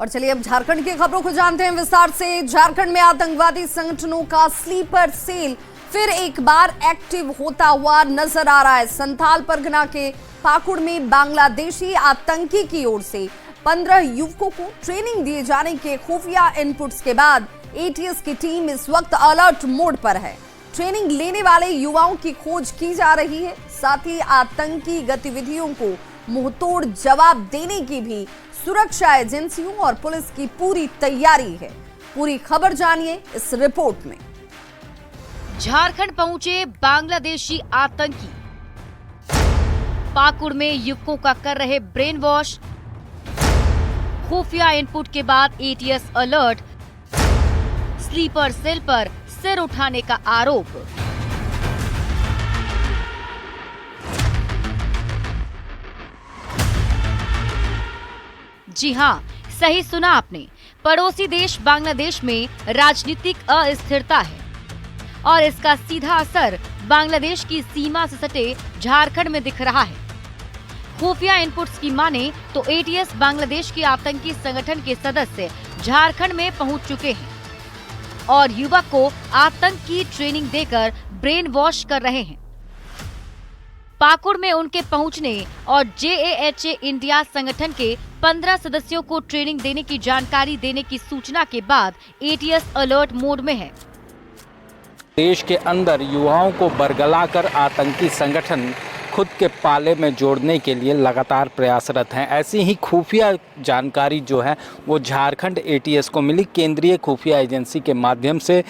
और चलिए अब झारखंड की खबरों को जानते हैं विस्तार से। झारखंड में आतंकवादी संगठनों का स्लीपर सेल फिर एक बार एक्टिव होता हुआ नजर आ रहा है। संथाल परगना के पाकुड़ में बांग्लादेशी आतंकी की ओर से 15 युवकों को ट्रेनिंग दिए जाने के खुफिया इनपुट्स के बाद एटीएस की टीम इस वक्त अलर्ट मोड पर है। ट्रेनिंग लेने वाले युवाओं की खोज की जा रही है, साथ ही आतंकी गतिविधियों को मुंहतोड़ जवाब देने की भी सुरक्षा एजेंसियों और पुलिस की पूरी तैयारी है। पूरी खबर जानिए इस रिपोर्ट में। झारखंड पहुंचे बांग्लादेशी आतंकी, पाकुड़ में युवकों का कर रहे ब्रेन वॉश, खुफिया इनपुट के बाद एटीएस अलर्ट, स्लीपर सेल पर सिर उठाने का आरोप। जी हां, सही सुना आपने। पड़ोसी देश बांग्लादेश में राजनीतिक अस्थिरता है और इसका सीधा असर बांग्लादेश की सीमा से सटे झारखंड में दिख रहा है। खुफिया इनपुट्स की माने तो एटीएस बांग्लादेश के आतंकी संगठन के सदस्य झारखंड में पहुंच चुके हैं और युवक को आतंक की ट्रेनिंग देकर ब्रेन वॉश कर रहे हैं। पाकुड़ में उनके पहुंचने और जेएएचए इंडिया संगठन के 15 सदस्यों को ट्रेनिंग देने की जानकारी देने की सूचना के बाद एटीएस अलर्ट मोड में है। देश के अंदर युवाओं को बरगलाकर आतंकी संगठन खुद के पाले में जोड़ने के लिए लगातार प्रयासरत हैं। ऐसी ही खुफिया जानकारी जो है वो झारखंड एटीएस को मिली केंद्रीय खुफिया एजेंसी के माध्यम से,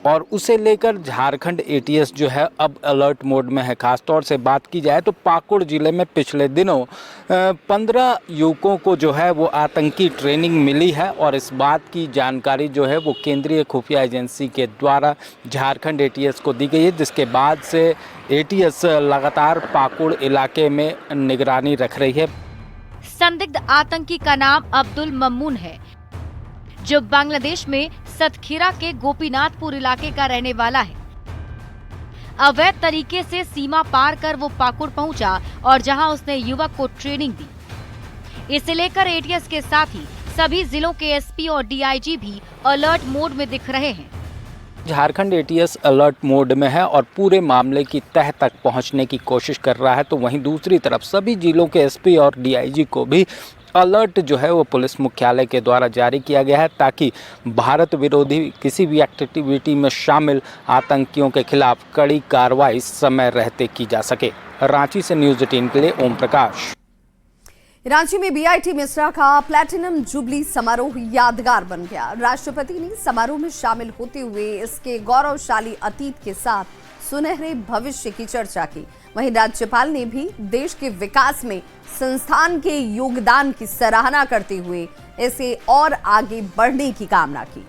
और उसे लेकर झारखंड एटीएस जो है अब अलर्ट मोड में है। खासतौर से बात की जाए तो पाकुड़ जिले में पिछले दिनों 15 युवकों को जो है वो आतंकी ट्रेनिंग मिली है और इस बात की जानकारी जो है वो केंद्रीय खुफिया एजेंसी के द्वारा झारखंड एटीएस को दी गई है, जिसके बाद से एटीएस लगातार पाकुड़ इलाके में निगरानी रख रही है। संदिग्ध आतंकी का नाम अब्दुल मम्मून है, जो बांग्लादेश में सतखीरा के गोपीनाथपुर इलाके का रहने वाला है। अवैध तरीके से सीमा पार कर वो पाकुड़ पहुंचा और जहां उसने युवक को ट्रेनिंग दी। इसे लेकर एटीएस के साथ ही सभी जिलों के एसपी और डीआईजी भी अलर्ट मोड में दिख रहे हैं। झारखंड एटीएस अलर्ट मोड में है और पूरे मामले की तह तक पहुंचने की कोशिश कर रहा है। तो वहीं दूसरी तरफ सभी जिलों के एसपी और डीआईजी को भी अलर्ट जो है वो पुलिस मुख्यालय के द्वारा जारी किया गया है, ताकि भारत विरोधी किसी भी एक्टिविटी में शामिल आतंकियों के खिलाफ कड़ी कार्रवाई समय रहते की जा सके। रांची से न्यूज़ 18 के लिए ओम प्रकाश। रांची में बीआईटी मिश्रा का प्लैटिनम जुबली समारोह यादगार बन गया। राष्ट्रपति ने समारोह में शामिल होते हुए इसके गौरवशाली अतीत के साथ सुनहरे भविष्य की चर्चा की। वहीं राज्यपाल ने भी देश के विकास में संस्थान के योगदान की सराहना करते हुए इसे और आगे बढ़ने की कामना की।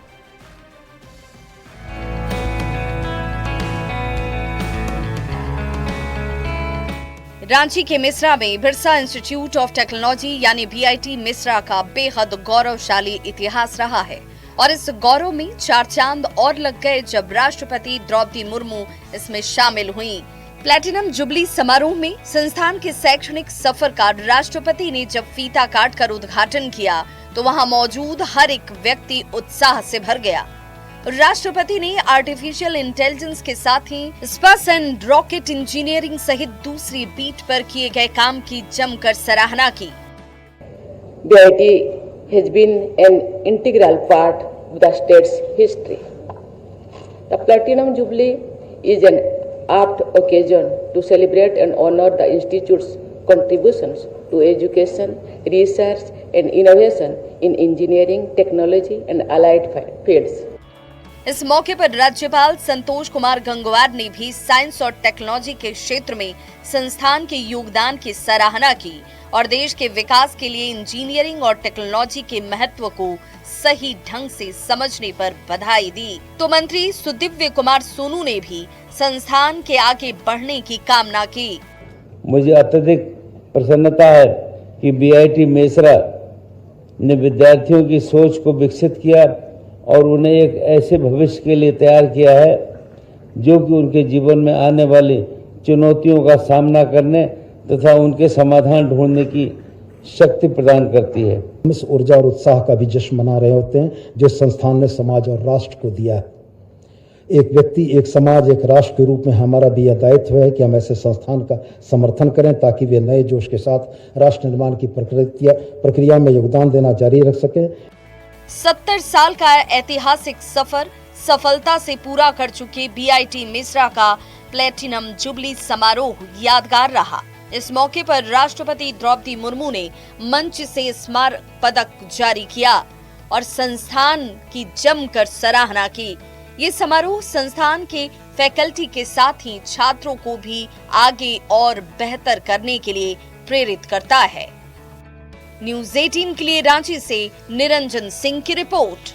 रांची के मिश्रा में बिरसा इंस्टीट्यूट ऑफ टेक्नोलॉजी यानी बीआईटी मिश्रा का बेहद गौरवशाली इतिहास रहा है और इस गौरव में 4 चांद और लग गए जब राष्ट्रपति द्रौपदी मुर्मू इसमें शामिल हुई। प्लैटिनम जुबली समारोह में संस्थान के शैक्षणिक सफर का राष्ट्रपति ने जब फीता काटकर उद्घाटन किया तो वहां मौजूद हर एक व्यक्ति उत्साह से भर गया। राष्ट्रपति ने आर्टिफिशियल इंटेलिजेंस के साथ ही स्पेस एंड रॉकेट इंजीनियरिंग सहित दूसरी बीट पर किए गए काम की जमकर सराहना की। BIT has been an integral part of the state's history. The Platinum Jubilee is an apt occasion to celebrate and honor the institute's contributions to education, research and innovation in engineering, technology and allied fields. इस मौके पर राज्यपाल संतोष कुमार गंगवार ने भी science और technology के क्षेत्र में संस्थान के योगदान की सराहना की और देश के विकास के लिए इंजीनियरिंग और टेक्नोलॉजी के महत्व को सही ढंग से समझने पर बधाई दी। तो मंत्री सुदिव्य कुमार सोनू ने भी संस्थान के आगे बढ़ने की कामना की। मुझे अत्यधिक प्रसन्नता है कि बीआईटी मिश्रा ने विद्यार्थियों की सोच को विकसित किया और उन्हें एक ऐसे भविष्य के लिए तैयार किया है जो कि उनके जीवन में आने वाली चुनौतियों का सामना करने तथा उनके समाधान ढूंढने की शक्ति प्रदान करती है। हम इस ऊर्जा और उत्साह का भी जश्न मना रहे होते हैं जो संस्थान ने समाज और राष्ट्र को दिया है। एक व्यक्ति, एक समाज, एक राष्ट्र के रूप में हमारा भी यह दायित्व है कि हम ऐसे संस्थान का समर्थन करें ताकि वे नए जोश के साथ राष्ट्र निर्माण की प्रक्रिया में योगदान देना जारी रख सकें। 70 साल का ऐतिहासिक सफर सफलता से पूरा कर चुके बीआईटी मेसरा का प्लेटिनम जुबली समारोह यादगार रहा। इस मौके पर राष्ट्रपति द्रौपदी मुर्मू ने मंच से स्मारक पदक जारी किया और संस्थान की जमकर सराहना की। ये समारोह संस्थान के फैकल्टी के साथ ही छात्रों को भी आगे और बेहतर करने के लिए प्रेरित करता है। न्यूज़ 18 के लिए रांची से निरंजन सिंह की रिपोर्ट।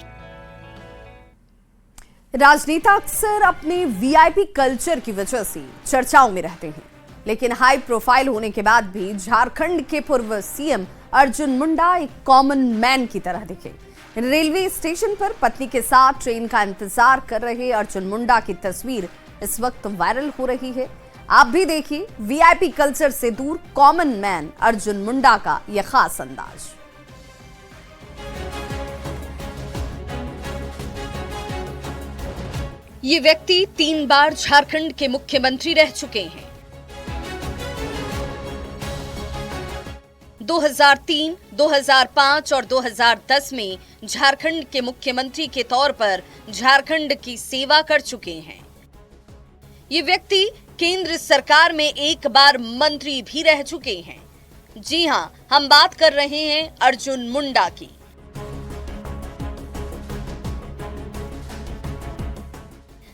राजनेता अक्सर अपने वीआईपी कल्चर की वजह से चर्चाओं में रहते हैं, लेकिन हाई प्रोफाइल होने के बाद भी झारखंड के पूर्व सीएम अर्जुन मुंडा एक कॉमन मैन की तरह दिखे। रेलवे स्टेशन पर पत्नी के साथ ट्रेन का इंतजार कर रहे अर्जुन मुंडा की तस्वीर इस वक्त वायरल हो रही है। आप भी देखिए वीआईपी कल्चर से दूर कॉमन मैन अर्जुन मुंडा का यह खास अंदाज। ये व्यक्ति 3 बार झारखंड के मुख्यमंत्री रह चुके हैं। 2003, 2005 और 2010 में झारखंड के मुख्यमंत्री के तौर पर झारखंड की सेवा कर चुके हैं। ये व्यक्ति केंद्र सरकार में 1 बार मंत्री भी रह चुके हैं। जी हां, हम बात कर रहे हैं अर्जुन मुंडा की।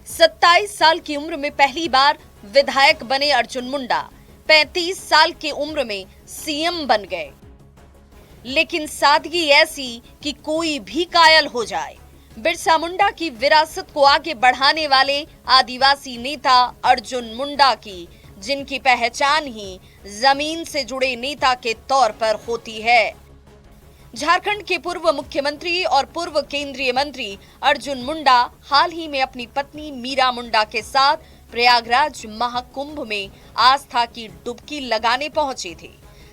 सत्ताईस साल की उम्र में पहली बार विधायक बने अर्जुन मुंडा 35 साल की उम्र में सीएम बन गए। लेकिन सादगी ऐसी कि कोई भी कायल हो जाए। बिरसा मुंडा की विरासत को आगे बढ़ाने वाले आदिवासी नेता अर्जुन मुंडा की, जिनकी पहचान ही जमीन से जुड़े नेता के तौर पर होती है। झारखंड के पूर्व मुख्यमंत्री और पूर्व केंद्रीय मंत्री अर्जुन मुंडा हाल ही में अपनी पत्नी मीरा मुंडा के साथ प्रयागराज महाकुंभ में आस्था की डुबकी लगाने पहुंचे थे।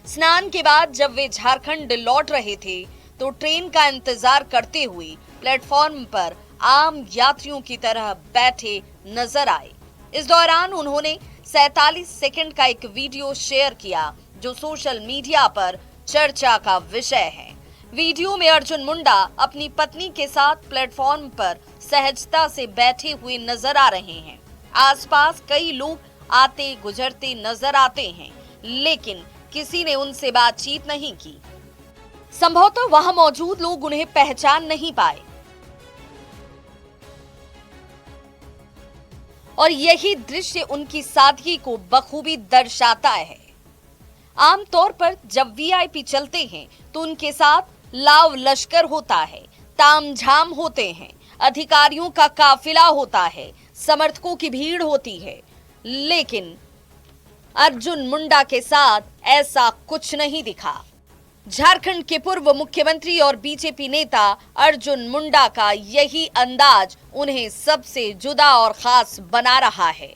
स्नान के बाद जब वे झारखंड लौट रहे थे तो ट्रेन का इंतजार करते हुए प्लेटफॉर्म पर आम यात्रियों की तरह बैठे नजर आए। इस दौरान उन्होंने 47 सेकंड का एक वीडियो शेयर किया जो सोशल मीडिया पर चर्चा का विषय है। वीडियो में अर्जुन मुंडा अपनी पत्नी के साथ प्लेटफॉर्म पर सहजता से बैठे हुए नजर आ रहे हैं। आसपास कई लोग आते गुजरते नजर आते हैं, लेकिन किसी ने उनसे बातचीत नहीं की। संभवतः वहां मौजूद लोग उन्हें पहचान नहीं पाए और यही दृश्य उनकी सादगी को बखूबी दर्शाता है। आमतौर पर जब वीआईपी चलते हैं तो उनके साथ लाव लश्कर होता है, तामझाम होते हैं, अधिकारियों का काफिला होता है, समर्थकों की भीड़ होती है। लेकिन अर्जुन मुंडा के साथ ऐसा कुछ नहीं दिखा। झारखंड के पूर्व मुख्यमंत्री और बीजेपी नेता अर्जुन मुंडा का यही अंदाज उन्हें सबसे जुदा और खास बना रहा है।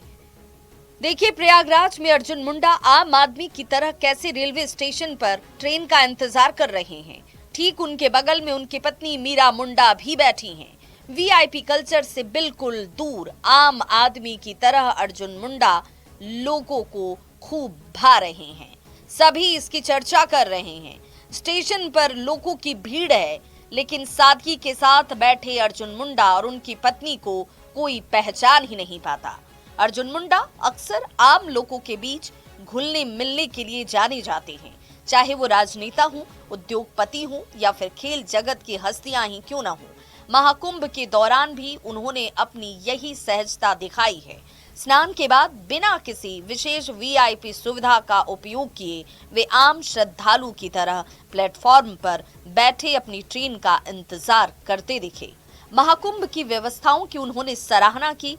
देखिए प्रयागराज में अर्जुन मुंडा आम आदमी की तरह कैसे रेलवे स्टेशन पर ट्रेन का इंतजार कर रहे हैं। ठीक उनके बगल में उनकी पत्नी मीरा मुंडा भी बैठी हैं। वीआईपी कल्चर से बिल्कुल दूर आम आदमी की तरह अर्जुन मुंडा लोगों को खूब भा रहे हैं। सभी इसकी चर्चा कर रहे हैं। स्टेशन पर लोगों की भीड़ है, लेकिन सादगी के साथ बैठे अर्जुन मुंडा और उनकी पत्नी को कोई पहचान ही नहीं पाता। अर्जुन मुंडा अक्सर आम लोगों के बीच घुलने मिलने के लिए जाने जाते हैं, चाहे वो राजनेता हो, उद्योगपति हो या फिर खेल जगत की हस्तियां ही क्यों न हो। महाकुंभ के दौरान भी उन्होंने अपनी यही सहजता दिखाई है। स्नान के बाद बिना किसी विशेष वीआईपी सुविधा का उपयोग किए वे आम श्रद्धालु की तरह प्लेटफॉर्म पर बैठे अपनी ट्रेन का इंतजार करते दिखे। महाकुंभ की व्यवस्थाओं की उन्होंने सराहना की।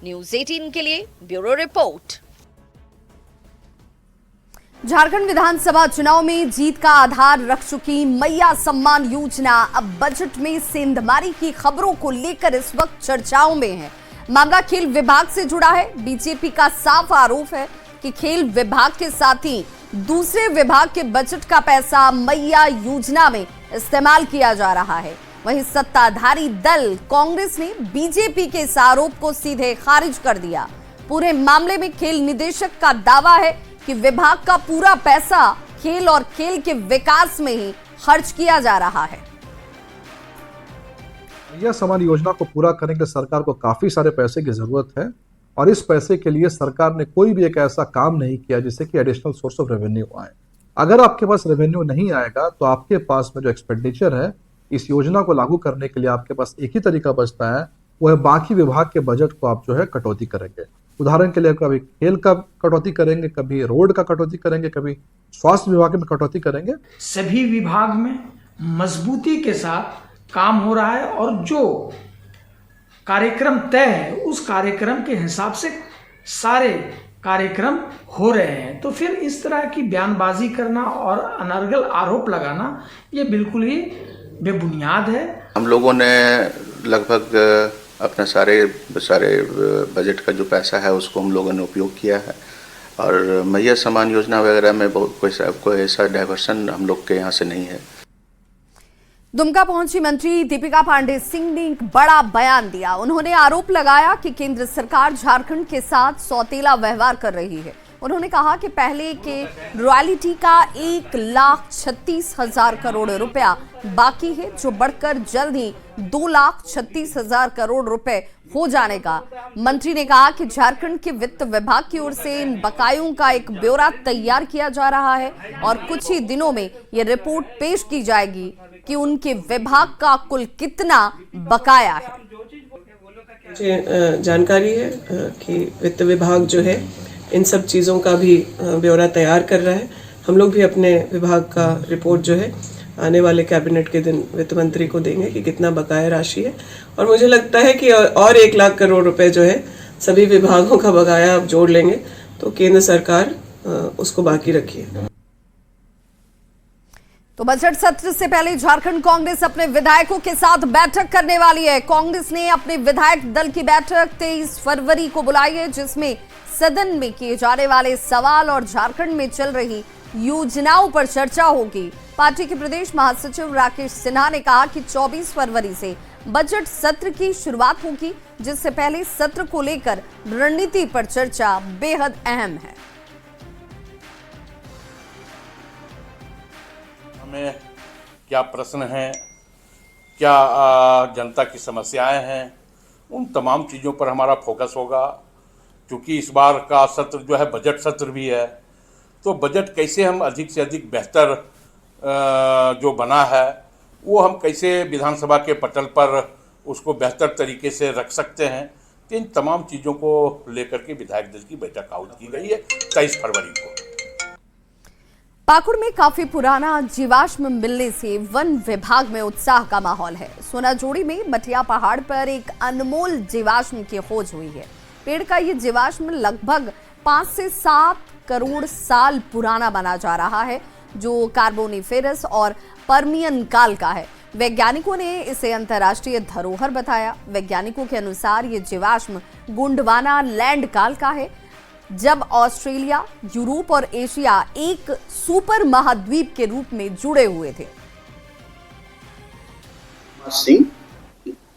न्यूज़ 18 के लिए ब्यूरो रिपोर्ट। झारखंड विधानसभा चुनाव में जीत का आधार रख चुकी मैया सम्मान योजना अब बजट में सेंधमारी की खबरों को लेकर इस वक्त चर्चाओं में है। मामला खेल विभाग से जुड़ा है। बीजेपी का साफ आरोप है कि खेल विभाग के साथ ही दूसरे विभाग के बजट का पैसा मैया योजना में इस्तेमाल किया जा रहा है। वहीं सत्ताधारी दल कांग्रेस ने बीजेपी के इस आरोप को सीधे खारिज कर दिया। पूरे मामले में खेल निदेशक का दावा है कि विभाग का पूरा पैसा खेल और खेल के विकास में ही खर्च किया जा रहा है। यह समान योजना को पूरा करने के लिए सरकार को काफी सारे पैसे की जरूरत है और इस पैसे के लिए सरकार ने कोई भी एक ऐसा काम नहीं किया जिससे कि एडिशनल सोर्स ऑफ रेवेन्यू आए। अगर आपके पास रेवेन्यू नहीं आएगा तो आपके पास में जो एक्सपेंडिचर है इस योजना को लागू करने के लिए आपके पास एक ही तरीका बचता है, वो है बाकी विभाग के बजट को आप जो है कटौती करेंगे। उदाहरण के लिए कभी खेल का कटौती करेंगे, कभी रोड का कटौती करेंगे, कभी स्वास्थ्य विभाग में कटौती करेंगे। सभी विभाग में मजबूती के साथ काम हो रहा है और जो कार्यक्रम तय है उस कार्यक्रम के हिसाब से सारे कार्यक्रम हो रहे हैं। तो फिर इस तरह की बयानबाजी करना और अनर्गल आरोप लगाना ये बिल्कुल ही बेबुनियाद है। हम लोगों ने लगभग अपना सारे बजट का जो पैसा है उसको हम लोगों ने उपयोग किया है और मैया समान योजना वगैरह में बहुत कोई ऐसा डाइवर्सन हम लोग के यहाँ से नहीं है। दुमका पहुंची मंत्री दीपिका पांडे सिंह ने एक बड़ा बयान दिया। उन्होंने आरोप लगाया कि केंद्र सरकार झारखंड के साथ सौतेला व्यवहार कर रही है। उन्होंने कहा कि पहले के रॉयल्टी का 1,36,000 करोड़ रुपया बाकी है, जो बढ़कर जल्द ही 2,36,000 करोड़ रुपए हो जाने का। मंत्री ने कहा कि झारखंड के वित्त विभाग की ओर से इन बकायों का एक ब्यौरा तैयार किया जा रहा है और कुछ ही दिनों में ये रिपोर्ट पेश की जाएगी कि उनके विभाग का कुल कितना बकाया है। मुझे जानकारी है कि वित्त विभाग जो है इन सब चीज़ों का भी ब्यौरा तैयार कर रहा है। हम लोग भी अपने विभाग का रिपोर्ट जो है आने वाले कैबिनेट के दिन वित्त मंत्री को देंगे कि कितना बकाया राशि है और मुझे लगता है कि और 1,00,000 करोड़ रुपए जो है सभी विभागों का बकाया आप जोड़ लेंगे तो केंद्र सरकार उसको बाकी रखी है। तो बजट सत्र से पहले झारखंड कांग्रेस अपने विधायकों के साथ बैठक करने वाली है। कांग्रेस ने अपने विधायक दल की बैठक 23 फरवरी को बुलाई है, जिसमें सदन में किए जाने वाले सवाल और झारखंड में चल रही योजनाओं पर चर्चा होगी। पार्टी के प्रदेश महासचिव राकेश सिन्हा ने कहा कि 24 फरवरी से बजट सत्र की शुरुआत होगी, जिससे पहले सत्र को लेकर रणनीति पर चर्चा बेहद अहम है। में क्या प्रश्न हैं, क्या जनता की समस्याएं हैं, उन तमाम चीज़ों पर हमारा फोकस होगा। क्योंकि इस बार का सत्र जो है बजट सत्र भी है, तो बजट कैसे हम अधिक से अधिक बेहतर जो बना है वो हम कैसे विधानसभा के पटल पर उसको बेहतर तरीके से रख सकते हैं। तो इन तमाम चीज़ों को लेकर के विधायक दल की बैठक आहुत की गई है 23 फरवरी को। पाकुड़ में काफी पुराना जीवाश्म मिलने से वन विभाग में उत्साह का माहौल है। सोनाजोड़ी में मटिया पहाड़ पर एक अनमोल जीवाश्म की खोज हुई है। पेड़ का ये जीवाश्म लगभग 5 से 7 करोड़ साल पुराना माना जा रहा है, जो कार्बोनिफेरस और पर्मियन काल का है। वैज्ञानिकों ने इसे अंतर्राष्ट्रीय धरोहर बताया। वैज्ञानिकों के अनुसार ये जीवाश्म गोंडवाना लैंड काल का है, जब ऑस्ट्रेलिया, यूरोप और एशिया एक सुपर महाद्वीप के रूप में जुड़े हुए थे। सिंह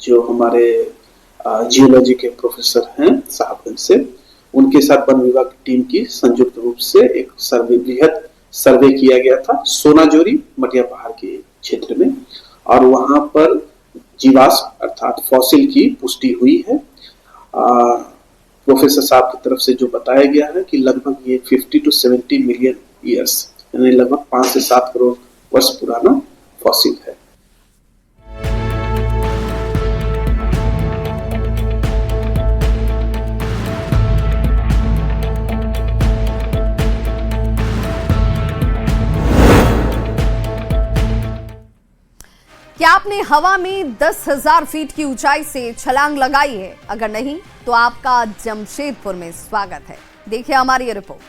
जो हमारे जियोलॉजी के प्रोफेसर हैं साहबगंज से, उनके साथ वन विभाग की टीम की संयुक्त रूप से एक बृहद सर्वे किया गया था सोनाजोरी मटिया पहाड़ के क्षेत्र में, और वहां पर जीवाश्म अर्थात फॉसिल की पुष्टि हुई है। प्रोफेसर साहब की तरफ से जो बताया गया है कि लगभग ये 50 to 70 मिलियन ईयर्स यानी लगभग 5 से 7 करोड़ वर्ष पुराना फॉसिल है। क्या आपने हवा में 10,000 फीट की ऊंचाई से छलांग लगाई है? अगर नहीं तो आपका जमशेदपुर में स्वागत है। देखिए हमारी ये रिपोर्ट।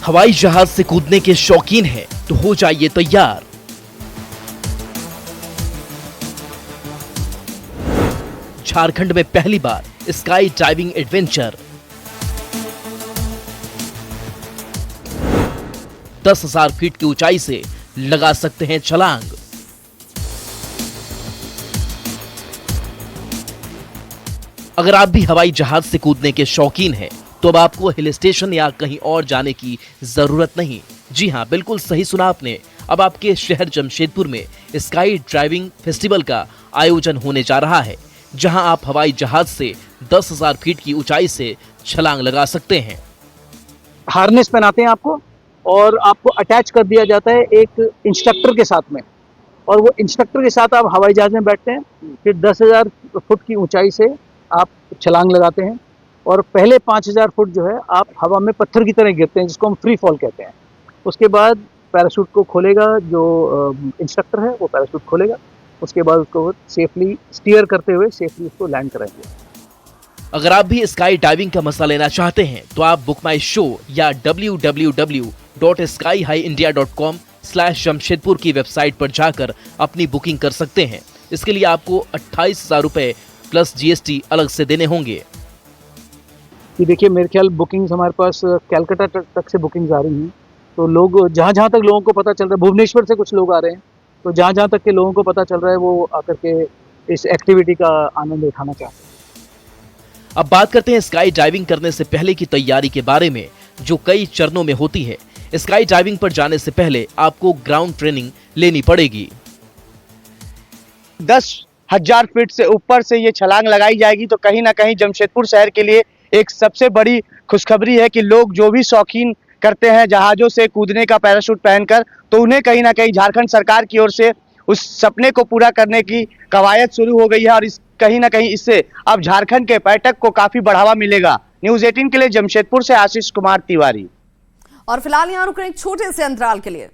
हवाई जहाज से कूदने के शौकीन हैं तो हो जाइए तैयार। झारखंड में पहली बार स्काई डाइविंग एडवेंचर। 10,000 फीट की ऊंचाई से लगा सकते हैं छलांग। अगर आप भी हवाई जहाज से कूदने के शौकीन हैं, तो अब आपको हिल स्टेशन या कहीं और जाने की जरूरत नहीं। जी हां, बिल्कुल सही सुना आपने। अब आपके शहर जमशेदपुर में स्काई ड्राइविंग फेस्टिवल का आयोजन होने जा रहा है, जहां आप हवाई जहाज से 10,000 फीट की ऊंचाई से छलांग लगा सकते हैं। हार्नेस पहनाते हैं आपको और आपको अटैच कर दिया जाता है एक इंस्ट्रक्टर के साथ में, और वो इंस्ट्रक्टर के साथ आप हवाई जहाज में बैठते हैं। फिर 10,000 फुट की ऊंचाई से आप छलांग लगाते हैं और पहले 5,000 फुट जो है आप हवा में पत्थर की तरह गिरते हैं, जिसको हम फ्री फॉल कहते हैं। उसके बाद पैराशूट को खोलेगा जो इंस्ट्रक्टर है, वो पैराशूट खोलेगा। उसके बाद उसको सेफली स्टीयर करते हुए सेफली उसको लैंड कराएंगे। अगर आप भी स्काई डाइविंग का मजा लेना चाहते हैं तो आप बुक माई शो या www.skyhigh인dia.com/जमशेदपुर की वेबसाइट पर जाकर अपनी बुकिंग कर सकते हैं। इसके लिए आपको 28,000 रुपए प्लस GST अलग से देने होंगे। कि देखिए, मेरे ख्याल बुकिंग्स हमारे पास कैलकाटा तक से बुकिंग्स आ रही हैं, तो लोग जहाँ तक लोगों को पता चल रहा है, भुवनेश्वर से कुछ लोग आ रहे हैं, तो जहाँ तक के लोगों को पता चल रहा है वो आकर के इस एक्टिविटी का आनंद उठाना चाहते हैं। अब बात करते हैं स्काई डाइविंग करने से पहले की तैयारी के बारे में, जो कई चरणों में होती है। स्काई डाइविंग पर जाने से पहले आपको ग्राउंड ट्रेनिंग लेनी पड़ेगी। 10,000 फीट से ऊपर से ये छलांग लगाई जाएगी, तो कहीं ना कहीं जमशेदपुर शहर के लिए एक सबसे बड़ी खुशखबरी है कि लोग जो भी शौकीन करते हैं जहाजों से कूदने का पैराशूट पहनकर, तो उन्हें कहीं ना कहीं झारखंड सरकार की ओर से उस सपने को पूरा करने की कवायद शुरू हो गई है, और कहीं ना कहीं इससे अब झारखंड के पर्यटक को काफी बढ़ावा मिलेगा। न्यूज़ 18 के लिए जमशेदपुर से आशीष कुमार तिवारी। और फिलहाल यहाँ रुक रहे एक छोटे से अंतराल के लिए।